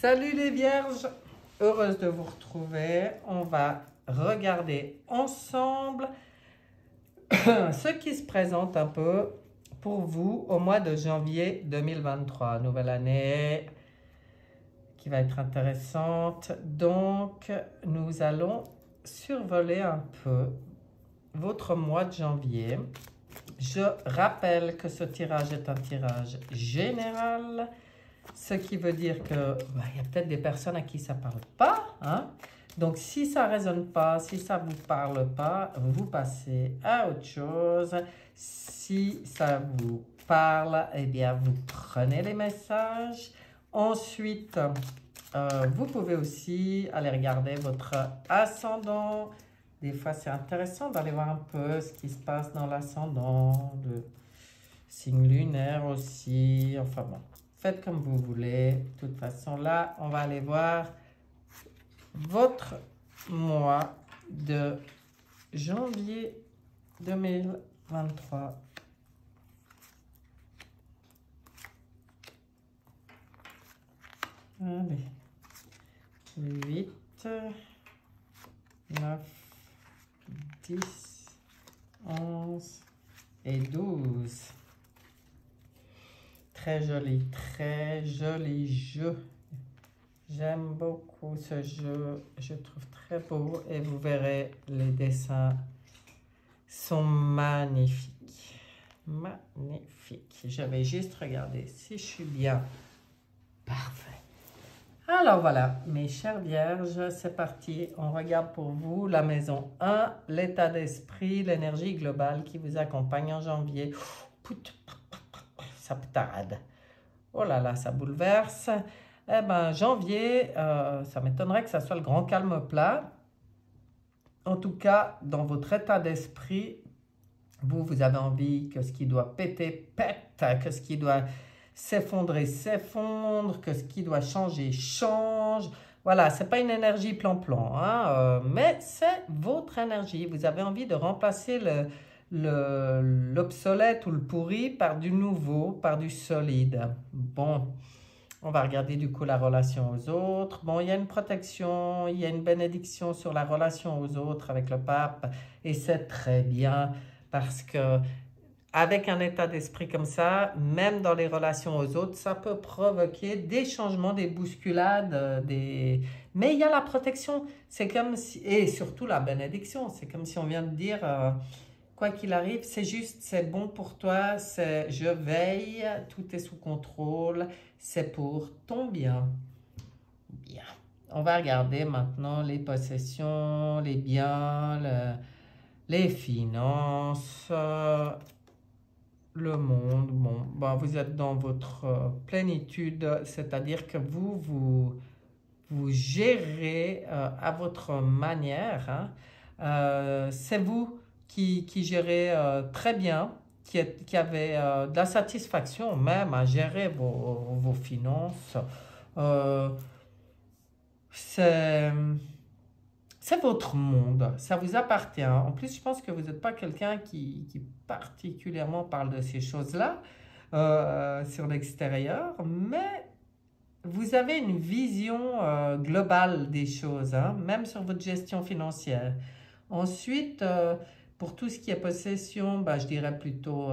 Salut les vierges, heureuse de vous retrouver. On va regarder ensemble ce qui se présente un peu pour vous au mois de janvier 2023. Nouvelle année qui va être intéressante. Donc, nous allons survoler un peu votre mois de janvier. Je rappelle que ce tirage est un tirage général. Ce qui veut dire que y a peut-être des personnes à qui ça ne parle pas. Hein? Donc, si ça ne résonne pas, si ça ne vous parle pas, vous passez à autre chose. Si ça vous parle, eh bien, vous prenez les messages. Ensuite, vous pouvez aussi aller regarder votre ascendant. Des fois, c'est intéressant d'aller voir un peu ce qui se passe dans l'ascendant, le signe lunaire aussi. Enfin bon. Faites comme vous voulez. De toute façon, là, on va aller voir votre mois de janvier 2023. Allez. 8, 9, 10, 11 et 12. Très joli jeu. J'aime beaucoup ce jeu. Je le trouve très beau et vous verrez, les dessins sont magnifiques. Magnifiques. Je vais juste regarder si je suis bien. Parfait. Alors voilà, mes chères vierges, c'est parti. On regarde pour vous la maison 1, l'état d'esprit, l'énergie globale qui vous accompagne en janvier. Ça pétarade. Oh là là, ça bouleverse. Eh bien, janvier, ça m'étonnerait que ça soit le grand calme plat. En tout cas, dans votre état d'esprit, vous avez envie que ce qui doit péter, pète, que ce qui doit s'effondrer, s'effondre, que ce qui doit changer, change. Voilà, ce n'est pas une énergie plan-plan, hein, mais c'est votre énergie. Vous avez envie de remplacer l'obsolète ou le pourri par du nouveau, par du solide. Bon, on va regarder du coup la relation aux autres. Bon, il y a une protection, il y a une bénédiction sur la relation aux autres avec le pape. Et c'est très bien parce que avec un état d'esprit comme ça, même dans les relations aux autres, ça peut provoquer des changements, des bousculades, mais il y a la protection. C'est comme si, et surtout la bénédiction, c'est comme si on vient de dire... quoi qu'il arrive, c'est juste, c'est bon pour toi, je veille, tout est sous contrôle, c'est pour ton bien. Bien. On va regarder maintenant les possessions, les biens, les finances, le monde. Bon, vous êtes dans votre plénitude, c'est-à-dire que vous gérez à votre manière. Hein. C'est vous qui gérez très bien, qui avez de la satisfaction même à gérer vos finances. C'est votre monde, ça vous appartient. En plus, je pense que vous n'êtes pas quelqu'un qui particulièrement parle de ces choses-là sur l'extérieur, mais vous avez une vision globale des choses, hein, même sur votre gestion financière. Ensuite, pour tout ce qui est possession, je dirais plutôt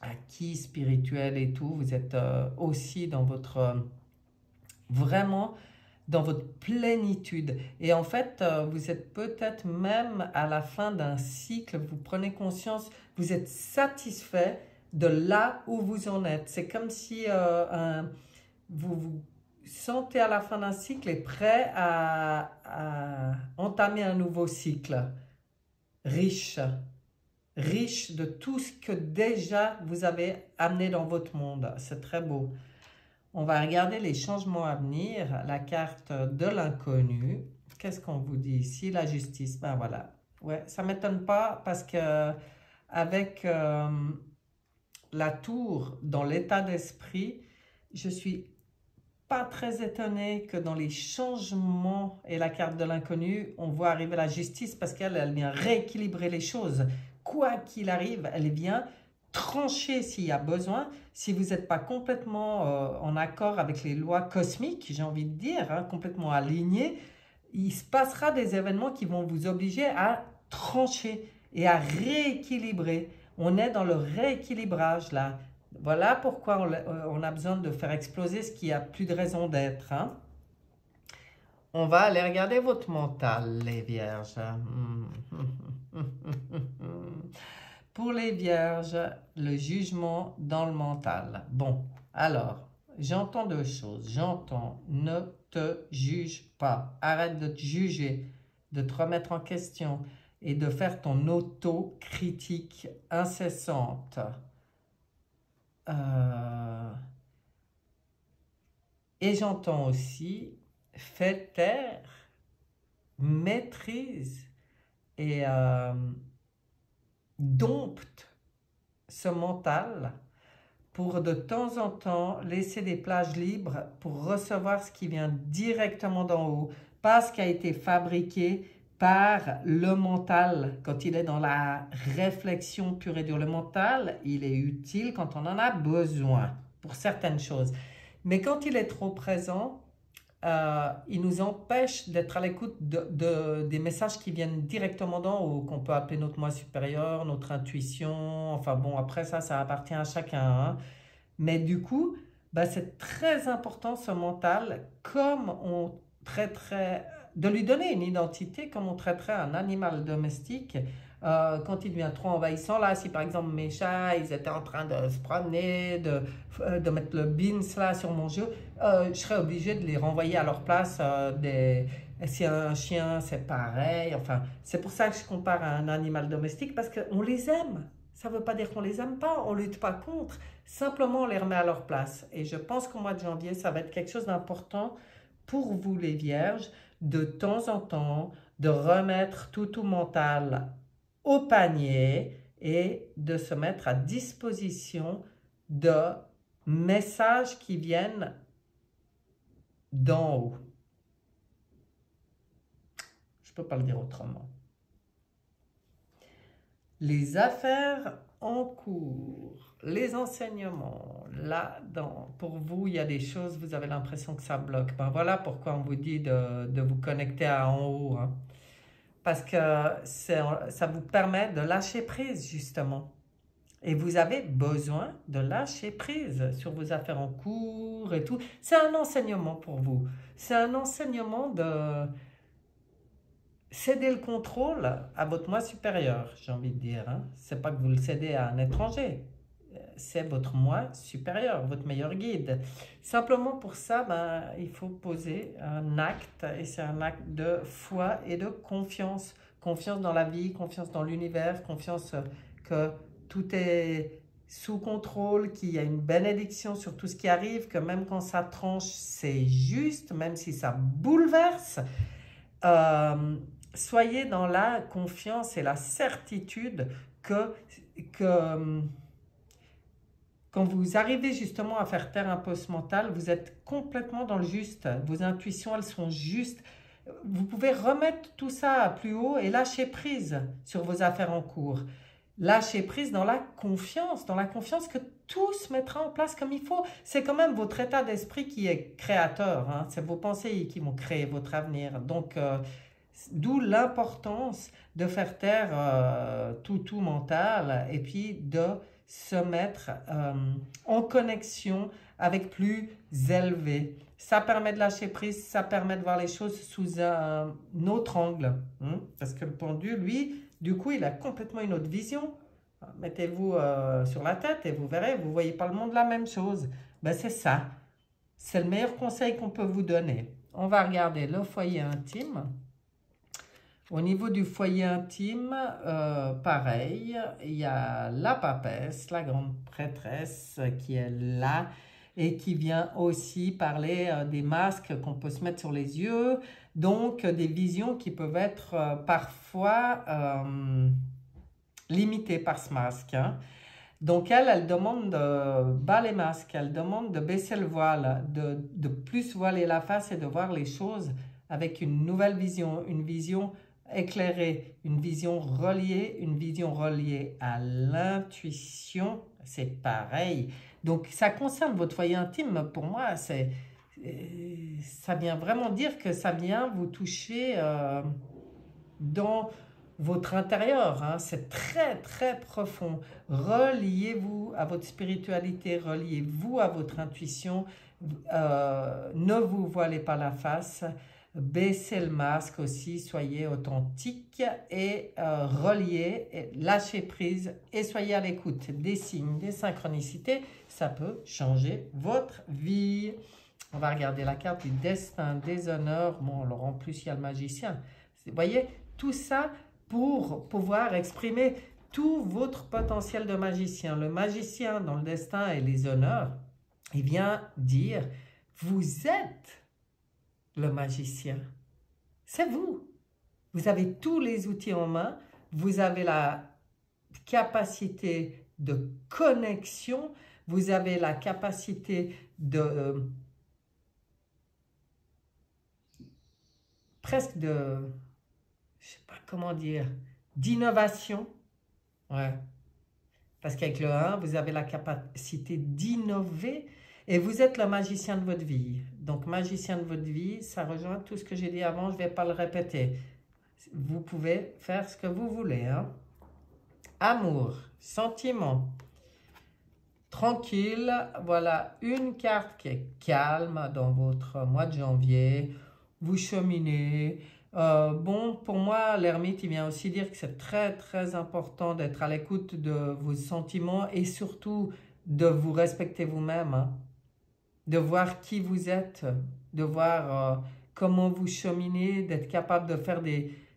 acquis, spirituel et tout. Vous êtes aussi dans votre... vraiment dans votre plénitude. Et en fait, vous êtes peut-être même à la fin d'un cycle, vous prenez conscience, vous êtes satisfait de là où vous en êtes. C'est comme si vous vous sentez à la fin d'un cycle et prêt à entamer un nouveau cycle. Riche de tout ce que déjà vous avez amené dans votre monde. C'est très beau. On va regarder les changements à venir, la carte de l'inconnu. Qu'est-ce qu'on vous dit ici? La justice, ben voilà. Ouais, ça ne m'étonne pas parce que avec la tour dans l'état d'esprit, je suis pas très étonnée que dans les changements et la carte de l'inconnu, on voit arriver la justice parce qu'elle vient rééquilibrer les choses. Quoi qu'il arrive, elle vient trancher s'il y a besoin, si vous n'êtes pas complètement en accord avec les lois cosmiques, j'ai envie de dire, hein, complètement aligné, il se passera des événements qui vont vous obliger à trancher et à rééquilibrer. On est dans le rééquilibrage là. Voilà pourquoi on a besoin de faire exploser ce qui a plus de raison d'être. Hein. On va aller regarder votre mental, les vierges. Pour les vierges, le jugement dans le mental. Bon, alors, j'entends deux choses. J'entends, ne te juge pas. Arrête de te juger, de te remettre en question et de faire ton auto-critique incessante. Et j'entends aussi, fais taire, maîtrise et dompte ce mental pour de temps en temps laisser des plages libres pour recevoir ce qui vient directement d'en haut, pas ce qui a été fabriqué par le mental quand il est dans la réflexion pure et dure. Le mental, il est utile quand on en a besoin pour certaines choses. Mais quand il est trop présent, il nous empêche d'être à l'écoute des messages qui viennent directement d'en haut, qu'on peut appeler notre moi supérieur, notre intuition, enfin bon, après ça appartient à chacun. Hein. Mais du coup, c'est très important ce mental, comme on traiterait, de lui donner une identité comme on traiterait un animal domestique. Quand il devient trop envahissant, là, si par exemple mes chats, ils étaient en train de se promener, de mettre le beans là sur mon jeu, je serais obligé de les renvoyer à leur place. Si un chien, c'est pareil. Enfin, c'est pour ça que je compare à un animal domestique, parce qu'on les aime. Ça ne veut pas dire qu'on les aime pas, on ne lutte pas contre. Simplement, on les remet à leur place. Et je pense qu'au mois de janvier, ça va être quelque chose d'important pour vous, les vierges, de temps en temps, de remettre tout mental au panier et de se mettre à disposition de messages qui viennent d'en haut. Je ne peux pas le dire autrement. Les affaires en cours, les enseignements, là-dedans, pour vous, il y a des choses, vous avez l'impression que ça bloque. Voilà pourquoi on vous dit de vous connecter à en haut. Hein. Parce que ça vous permet de lâcher prise, justement. Et vous avez besoin de lâcher prise sur vos affaires en cours et tout. C'est un enseignement pour vous. C'est un enseignement de céder le contrôle à votre moi supérieur, j'ai envie de dire. Hein. C'est pas que vous le cédez à un étranger. C'est votre moi supérieur, votre meilleur guide. Simplement pour ça, il faut poser un acte, et c'est un acte de foi et de confiance. Confiance dans la vie, confiance dans l'univers, confiance que tout est sous contrôle, qu'il y a une bénédiction sur tout ce qui arrive, que même quand ça tranche, c'est juste, même si ça bouleverse. Soyez dans la confiance et la certitude que quand vous arrivez justement à faire taire un peu ce mental, vous êtes complètement dans le juste. Vos intuitions, elles sont justes. Vous pouvez remettre tout ça à plus haut et lâcher prise sur vos affaires en cours. Lâcher prise dans la confiance que tout se mettra en place comme il faut. C'est quand même votre état d'esprit qui est créateur. Hein. C'est vos pensées qui vont créer votre avenir. Donc, d'où l'importance de faire taire tout mental et puis de se mettre en connexion avec plus élevé. Ça permet de lâcher prise, ça permet de voir les choses sous un autre angle. Hein? Parce que le pendu, lui, du coup, il a complètement une autre vision. Mettez-vous sur la tête et vous verrez, vous ne voyez pas le monde la même chose. C'est ça. C'est le meilleur conseil qu'on peut vous donner. On va regarder le foyer intime. Au niveau du foyer intime, pareil, il y a la papesse, la grande prêtresse qui est là et qui vient aussi parler des masques qu'on peut se mettre sur les yeux, donc des visions qui peuvent être parfois limitées par ce masque. Hein. Donc elle demande de bas les masques, elle demande de baisser le voile, de plus voiler la face et de voir les choses avec une nouvelle vision, une vision éclairée, une vision reliée à l'intuition, c'est pareil. Donc, ça concerne votre foyer intime. Pour moi, ça vient vraiment dire que ça vient vous toucher dans votre intérieur. Hein. C'est très, très profond. Reliez-vous à votre spiritualité, reliez-vous à votre intuition. Ne vous voilez pas la face. Baissez le masque aussi, soyez authentique et reliez, et lâchez prise et soyez à l'écoute des signes, des synchronicités. Ça peut changer votre vie. On va regarder la carte du destin, des honneurs. Bon, alors en plus, il y a le magicien. Vous voyez, tout ça pour pouvoir exprimer tout votre potentiel de magicien. Le magicien dans le destin et les honneurs, il vient dire, vous êtes le magicien. C'est vous. Vous avez tous les outils en main. Vous avez la capacité de connexion. Vous avez la capacité de... presque de... je sais pas comment dire... d'innovation. Ouais. Parce qu'avec le 1, vous avez la capacité d'innover. Et vous êtes le magicien de votre vie. Donc, magicien de votre vie, ça rejoint tout ce que j'ai dit avant, je ne vais pas le répéter. Vous pouvez faire ce que vous voulez. Hein. Amour, sentiment, tranquille. Voilà une carte qui est calme dans votre mois de janvier. Vous cheminez. Bon, pour moi, l'ermite, il vient aussi dire que c'est très, très important d'être à l'écoute de vos sentiments et surtout de vous respecter vous-même. Hein. De voir qui vous êtes, de voir comment vous cheminez, d'être capable de faire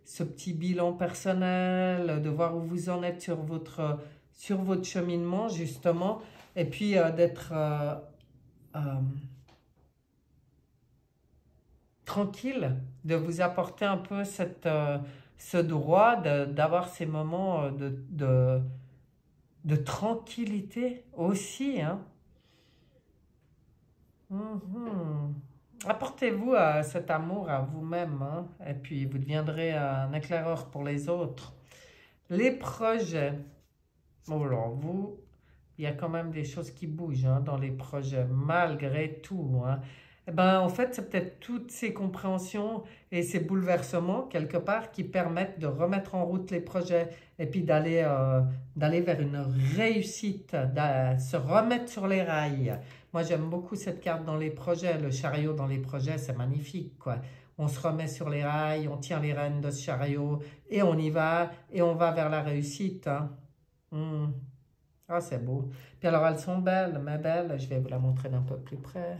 ce petit bilan personnel, de voir où vous en êtes sur votre cheminement, justement, et puis d'être tranquille, de vous apporter un peu ce droit d'avoir ces moments de tranquillité aussi, hein. Apportez-vous cet amour à vous-même, hein, et puis vous deviendrez un éclaireur pour les autres. Les projets. Alors, il y a quand même des choses qui bougent hein, dans les projets, malgré tout. Hein. Eh ben, en fait, c'est peut-être toutes ces compréhensions et ces bouleversements, quelque part, qui permettent de remettre en route les projets et puis d'aller vers une réussite, de se remettre sur les rails. Moi, j'aime beaucoup cette carte dans les projets. Le chariot dans les projets, c'est magnifique, quoi. On se remet sur les rails, on tient les rênes de ce chariot et on y va et on va vers la réussite. Hein. Ah, c'est beau. Puis alors, elles sont belles, mais belles. Je vais vous la montrer d'un peu plus près.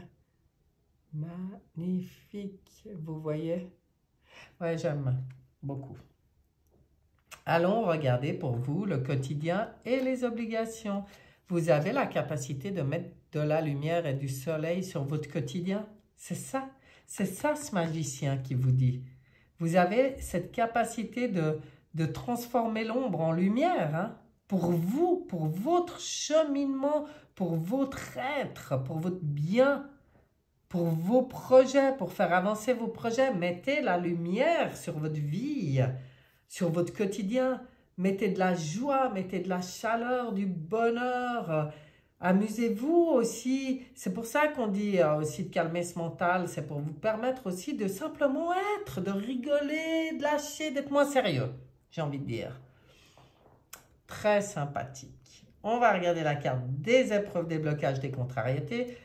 Magnifique. Vous voyez? Ouais, j'aime beaucoup. Allons regarder pour vous le quotidien et les obligations. Vous avez la capacité de mettre de la lumière et du soleil sur votre quotidien. C'est ça ce magicien qui vous dit. Vous avez cette capacité de transformer l'ombre en lumière, hein, pour vous, pour votre cheminement, pour votre être, pour votre bien, pour vos projets, pour faire avancer vos projets. Mettez la lumière sur votre vie, sur votre quotidien. Mettez de la joie, mettez de la chaleur, du bonheur. Amusez-vous aussi. C'est pour ça qu'on dit aussi de calmer ce mental. C'est pour vous permettre aussi de simplement être, de rigoler, de lâcher, d'être moins sérieux, j'ai envie de dire. Très sympathique. On va regarder la carte des épreuves, des blocages, des contrariétés.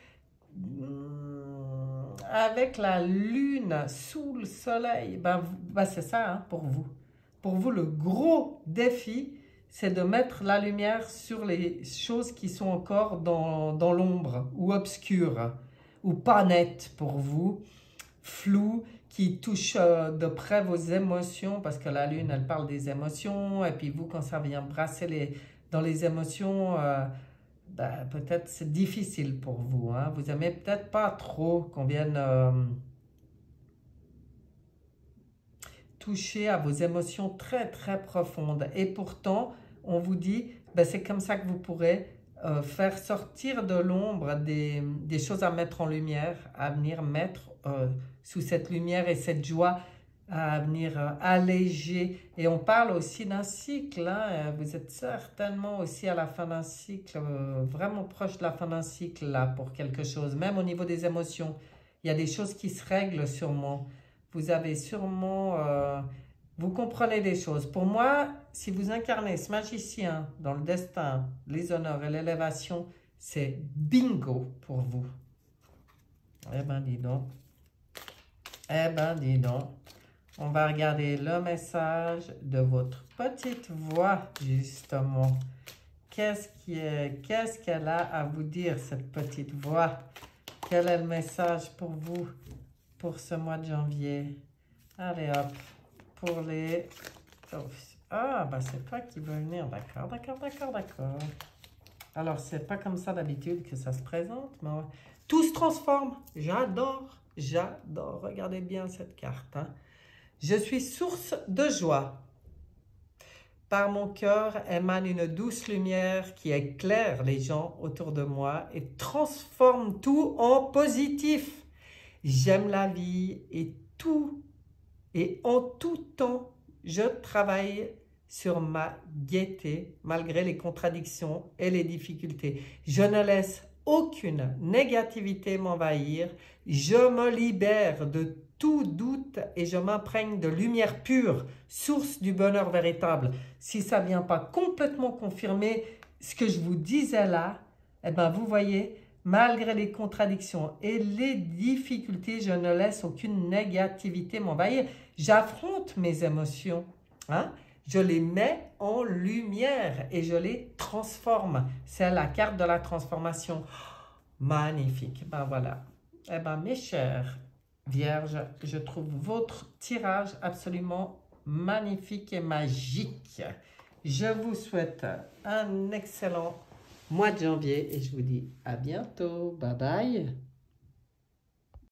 Avec la lune sous le soleil, c'est ça hein, pour vous. Pour vous, le gros défi, c'est de mettre la lumière sur les choses qui sont encore dans l'ombre ou obscures ou pas nettes pour vous, floues, qui touchent de près vos émotions parce que la lune, elle parle des émotions et puis vous, quand ça vient brasser dans les émotions, peut-être c'est difficile pour vous. Hein? Vous n'aimez peut-être pas trop qu'on vienne... toucher à vos émotions très très profondes et pourtant on vous dit c'est comme ça que vous pourrez faire sortir de l'ombre des choses à mettre en lumière, à venir mettre sous cette lumière et cette joie à venir alléger. Et on parle aussi d'un cycle, hein. Vous êtes certainement aussi à la fin d'un cycle, vraiment proche de la fin d'un cycle là pour quelque chose. Même au niveau des émotions, il y a des choses qui se règlent sûrement. Vous avez sûrement... vous comprenez des choses. Pour moi, si vous incarnez ce magicien dans le destin, les honneurs et l'élévation, c'est bingo pour vous. Eh ben dis donc. Eh ben dis donc. On va regarder le message de votre petite voix, justement. Qu'est-ce qu'elle a à vous dire, cette petite voix? Quel est le message pour vous, pour ce mois de janvier? Allez hop, pour les... Ah, bah c'est toi qui veux venir, d'accord, d'accord, d'accord, d'accord. Alors, c'est pas comme ça d'habitude que ça se présente, mais tout se transforme. J'adore, j'adore. Regardez bien cette carte, hein. Je suis source de joie. Par mon cœur émane une douce lumière qui éclaire les gens autour de moi et transforme tout en positif. J'aime la vie et en tout temps, je travaille sur ma gaieté malgré les contradictions et les difficultés. Je ne laisse aucune négativité m'envahir. Je me libère de tout doute et je m'imprègne de lumière pure, source du bonheur véritable. Si ça ne vient pas complètement confirmer ce que je vous disais là, eh ben vous voyez, malgré les contradictions et les difficultés, je ne laisse aucune négativité m'envahir. J'affronte mes émotions, hein? Je les mets en lumière et je les transforme. C'est la carte de la transformation. Magnifique. Ben voilà. Eh ben mes chers Vierges, je trouve votre tirage absolument magnifique et magique. Je vous souhaite un excellent mois de janvier et je vous dis à bientôt. Bye bye.